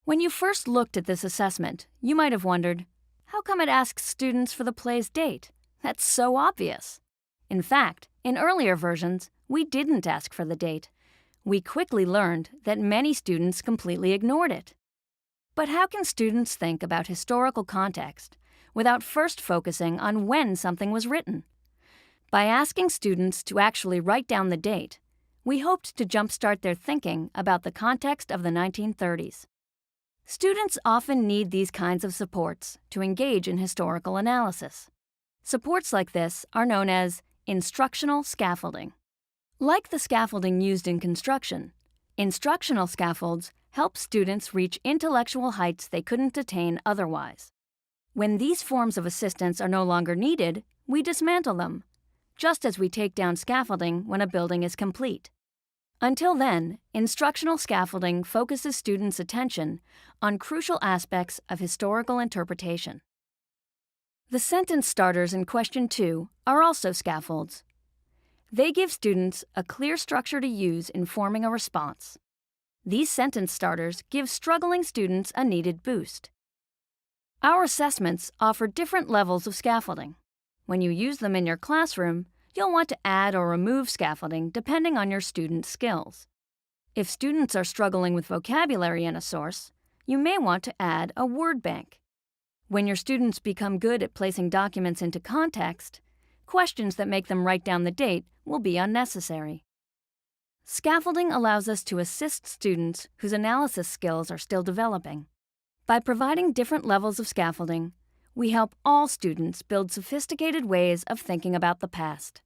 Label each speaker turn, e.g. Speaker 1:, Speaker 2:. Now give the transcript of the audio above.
Speaker 1: When you first looked at this assessment, you might have wondered, how come it asks students for the play's date? That's so obvious. In fact, in earlier versions, we didn't ask for the date. We quickly learned that many students completely ignored it. But how can students think about historical context without first focusing on when something was written? By asking students to actually write down the date, we hoped to jumpstart their thinking about the context of the 1930s. Students often need these kinds of supports to engage in historical analysis. Supports like this are known as instructional scaffolding. Like the scaffolding used in construction, instructional scaffolds help students reach intellectual heights they couldn't attain otherwise. When these forms of assistance are no longer needed, we dismantle them, just as we take down scaffolding when a building is complete. Until then, instructional scaffolding focuses students' attention on crucial aspects of historical interpretation. The sentence starters in Question 2 are also scaffolds. They give students a clear structure to use in forming a response. These sentence starters give struggling students a needed boost. Our assessments offer different levels of scaffolding. When you use them in your classroom, you'll want to add or remove scaffolding depending on your students' skills. If students are struggling with vocabulary in a source, you may want to add a word bank. When your students become good at placing documents into context, questions that make them write down the date will be unnecessary. Scaffolding allows us to assist students whose analysis skills are still developing. By providing different levels of scaffolding, we help all students build sophisticated ways of thinking about the past.